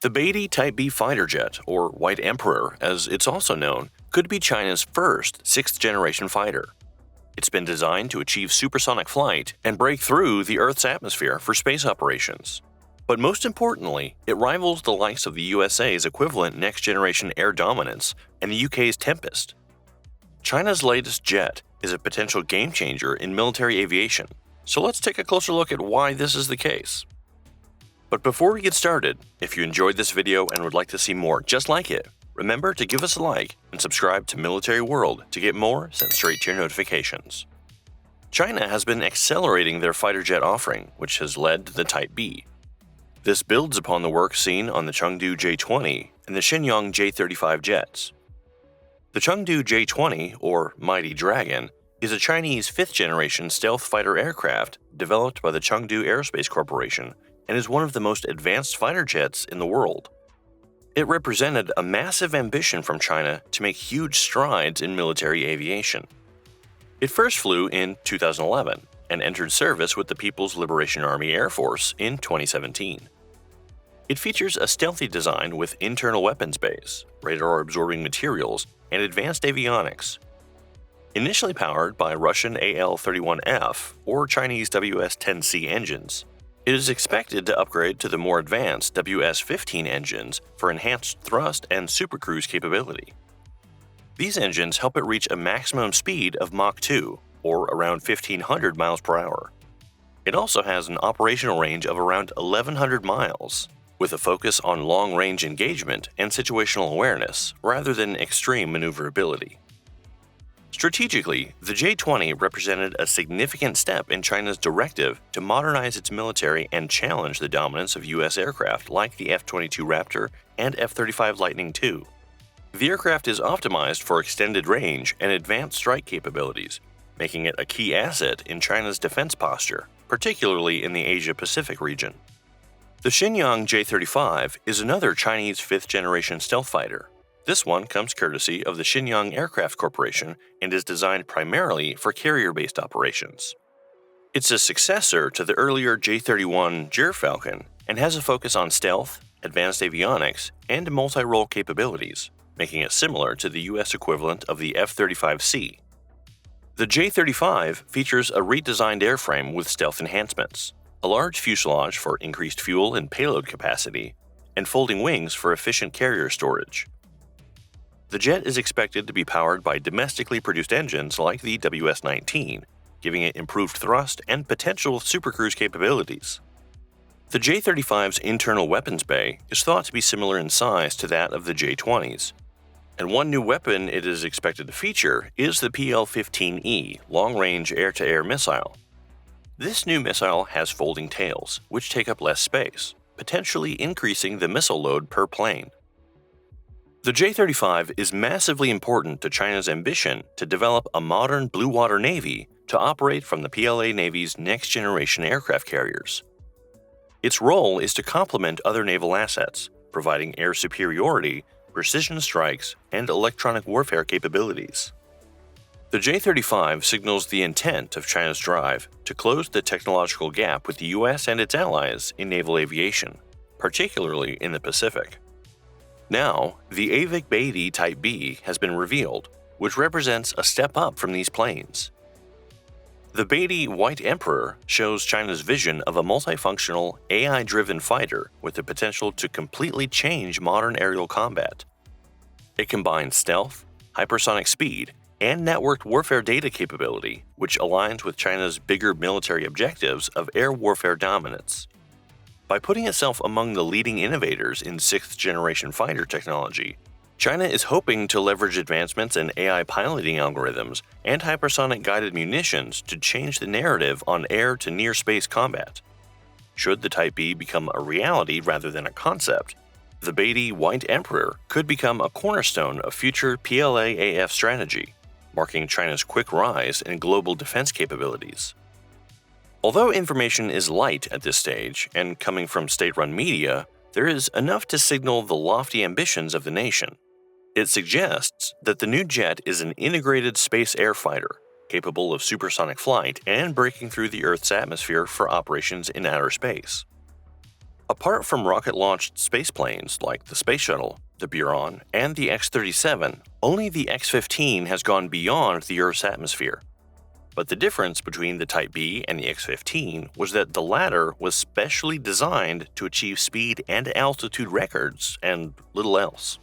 The Baidi Type-B fighter jet, or White Emperor as it's also known, could be China's first sixth-generation fighter. It's been designed to achieve supersonic flight and break through the Earth's atmosphere for space operations. But most importantly, it rivals the likes of the USA's equivalent next-generation air dominance and the UK's Tempest. China's latest jet is a potential game-changer in military aviation, so let's take a closer look at why this is the case. But before we get started, if you enjoyed this video and would like to see more just like it, remember to give us a like and subscribe to Military World to get more sent straight to your notifications. China has been accelerating their fighter jet offering, which has led to the Type B. This builds upon the work seen on the Chengdu J-20 and the Shenyang J-35 jets. The Chengdu J-20, or Mighty Dragon, is a Chinese fifth-generation stealth fighter aircraft developed by the Chengdu Aerospace Corporation and is one of the most advanced fighter jets in the world. It represented a massive ambition from China to make huge strides in military aviation. It first flew in 2011 and entered service with the People's Liberation Army Air Force in 2017. It features a stealthy design with internal weapons bays, radar-absorbing materials, and advanced avionics. Initially powered by Russian AL-31F or Chinese WS-10C engines, it is expected to upgrade to the more advanced WS-15 engines for enhanced thrust and supercruise capability. These engines help it reach a maximum speed of Mach 2, or around 1,500 miles per hour. It also has an operational range of around 1,100 miles, with a focus on long-range engagement and situational awareness rather than extreme maneuverability. Strategically, the J-20 represented a significant step in China's directive to modernize its military and challenge the dominance of U.S. aircraft like the F-22 Raptor and F-35 Lightning II. The aircraft is optimized for extended range and advanced strike capabilities, making it a key asset in China's defense posture, particularly in the Asia-Pacific region. The Shenyang J-35 is another Chinese fifth-generation stealth fighter. This one comes courtesy of the Shenyang Aircraft Corporation and is designed primarily for carrier-based operations. It's a successor to the earlier J-31 Gyrfalcon and has a focus on stealth, advanced avionics, and multi-role capabilities, making it similar to the U.S. equivalent of the F-35C. The J-35 features a redesigned airframe with stealth enhancements, a large fuselage for increased fuel and payload capacity, and folding wings for efficient carrier storage. The jet is expected to be powered by domestically produced engines like the WS-19, giving it improved thrust and potential supercruise capabilities. The J-35's internal weapons bay is thought to be similar in size to that of the J-20's, and one new weapon it is expected to feature is the PL-15E long-range air-to-air missile. This new missile has folding tails, which take up less space, potentially increasing the missile load per plane. The J-35 is massively important to China's ambition to develop a modern blue water navy to operate from the PLA Navy's next-generation aircraft carriers. Its role is to complement other naval assets, providing air superiority, precision strikes, and electronic warfare capabilities. The J-35 signals the intent of China's drive to close the technological gap with the U.S. and its allies in naval aviation, particularly in the Pacific. Now, the AVIC Baidi Type-B has been revealed, which represents a step up from these planes. The Baidi White Emperor shows China's vision of a multifunctional, AI-driven fighter with the potential to completely change modern aerial combat. It combines stealth, hypersonic speed, and networked warfare data capability, which aligns with China's bigger military objectives of air warfare dominance. By putting itself among the leading innovators in sixth-generation fighter technology, China is hoping to leverage advancements in AI piloting algorithms and hypersonic guided munitions to change the narrative on air-to-near-space combat. Should the Type B become a reality rather than a concept, the Baidi White Emperor could become a cornerstone of future PLA-AF strategy, marking China's quick rise in global defense capabilities. Although information is light at this stage and coming from state-run media, there is enough to signal the lofty ambitions of the nation. It suggests that the new jet is an integrated space air fighter, capable of supersonic flight and breaking through the Earth's atmosphere for operations in outer space. Apart from rocket-launched spaceplanes like the Space Shuttle, the Buran, and the X-37, only the X-15 has gone beyond the Earth's atmosphere. But the difference between the Type-B and the X-15 was that the latter was specially designed to achieve speed and altitude records, and little else.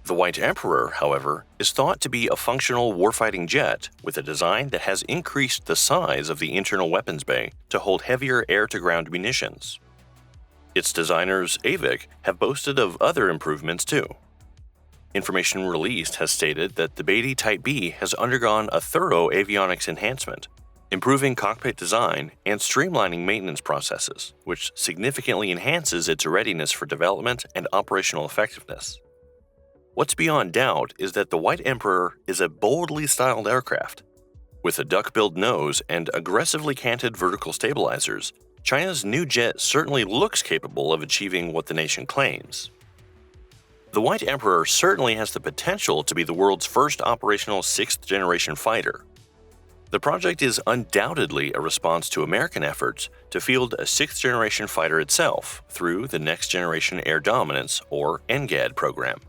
The White Emperor, however, is thought to be a functional warfighting jet with a design that has increased the size of the internal weapons bay to hold heavier air-to-ground munitions. Its designers, AVIC, have boasted of other improvements too. Information released has stated that the Baidi Type-B has undergone a thorough avionics enhancement, improving cockpit design and streamlining maintenance processes, which significantly enhances its readiness for development and operational effectiveness. What's beyond doubt is that the White Emperor is a boldly styled aircraft. With a duck-billed nose and aggressively canted vertical stabilizers, China's new jet certainly looks capable of achieving what the nation claims. The White Emperor certainly has the potential to be the world's first operational sixth-generation fighter. The project is undoubtedly a response to American efforts to field a sixth-generation fighter itself through the Next Generation Air Dominance, or NGAD program.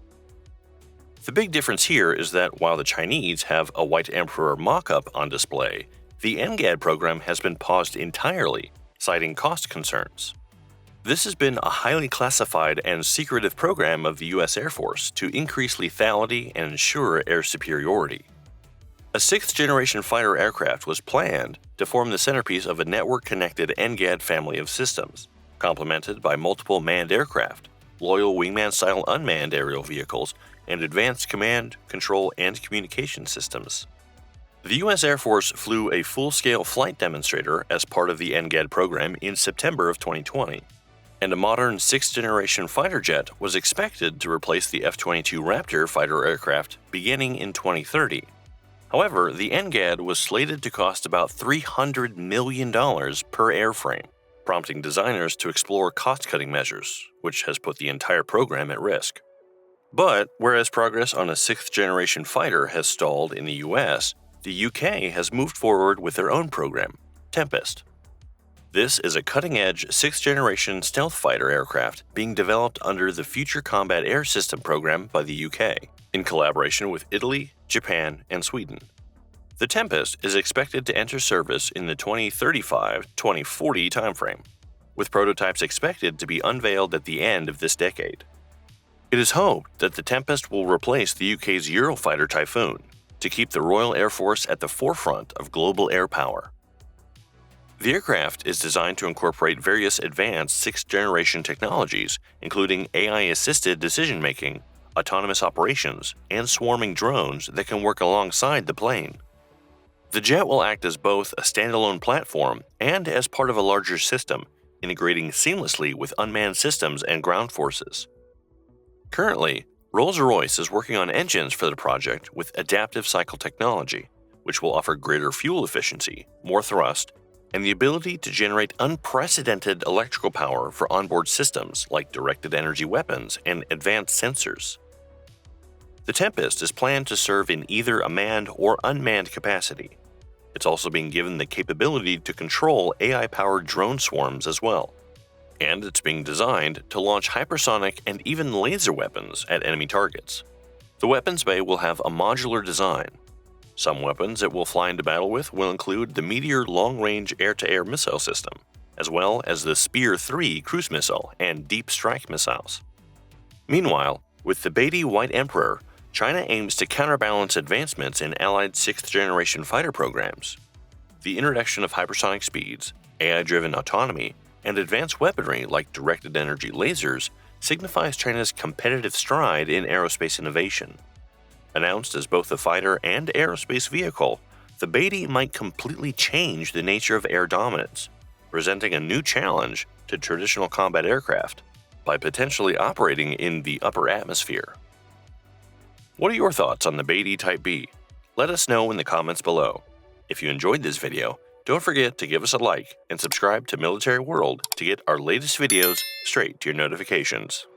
The big difference here is that while the Chinese have a White Emperor mock-up on display, the NGAD program has been paused entirely, citing cost concerns. This has been a highly classified and secretive program of the U.S. Air Force to increase lethality and ensure air superiority. A sixth-generation fighter aircraft was planned to form the centerpiece of a network-connected NGAD family of systems, complemented by multiple manned aircraft, loyal wingman-style unmanned aerial vehicles, and advanced command, control, and communication systems. The U.S. Air Force flew a full-scale flight demonstrator as part of the NGAD program in September of 2020, and a modern sixth-generation fighter jet was expected to replace the F-22 Raptor fighter aircraft beginning in 2030. However, the NGAD was slated to cost about $300 million per airframe, prompting designers to explore cost-cutting measures, which has put the entire program at risk. But whereas progress on a sixth-generation fighter has stalled in the U.S., the UK has moved forward with their own program, Tempest. This is a cutting-edge sixth-generation stealth fighter aircraft being developed under the Future Combat Air System program by the UK, in collaboration with Italy, Japan, and Sweden. The Tempest is expected to enter service in the 2035-2040 timeframe, with prototypes expected to be unveiled at the end of this decade. It is hoped that the Tempest will replace the UK's Eurofighter Typhoon to keep the Royal Air Force at the forefront of global air power. The aircraft is designed to incorporate various advanced sixth-generation technologies, including AI-assisted decision-making, autonomous operations, and swarming drones that can work alongside the plane. The jet will act as both a standalone platform and as part of a larger system, integrating seamlessly with unmanned systems and ground forces. Currently, Rolls-Royce is working on engines for the project with adaptive cycle technology, which will offer greater fuel efficiency, more thrust, and the ability to generate unprecedented electrical power for onboard systems like directed energy weapons and advanced sensors. The Tempest is planned to serve in either a manned or unmanned capacity. It's also being given the capability to control AI-powered drone swarms as well. And it's being designed to launch hypersonic and even laser weapons at enemy targets. The weapons bay will have a modular design. Some weapons it will fly into battle with will include the Meteor long-range air-to-air missile system, as well as the Spear-3 cruise missile and deep strike missiles. Meanwhile, with the Baidi White Emperor, China aims to counterbalance advancements in Allied sixth-generation fighter programs. The introduction of hypersonic speeds, AI-driven autonomy, and advanced weaponry like directed energy lasers signifies China's competitive stride in aerospace innovation. Announced as both a fighter and aerospace vehicle, the Baidi might completely change the nature of air dominance, presenting a new challenge to traditional combat aircraft by potentially operating in the upper atmosphere. What are your thoughts on the Baidi Type-B? Let us know in the comments below. If you enjoyed this video, don't forget to give us a like and subscribe to Military World to get our latest videos straight to your notifications.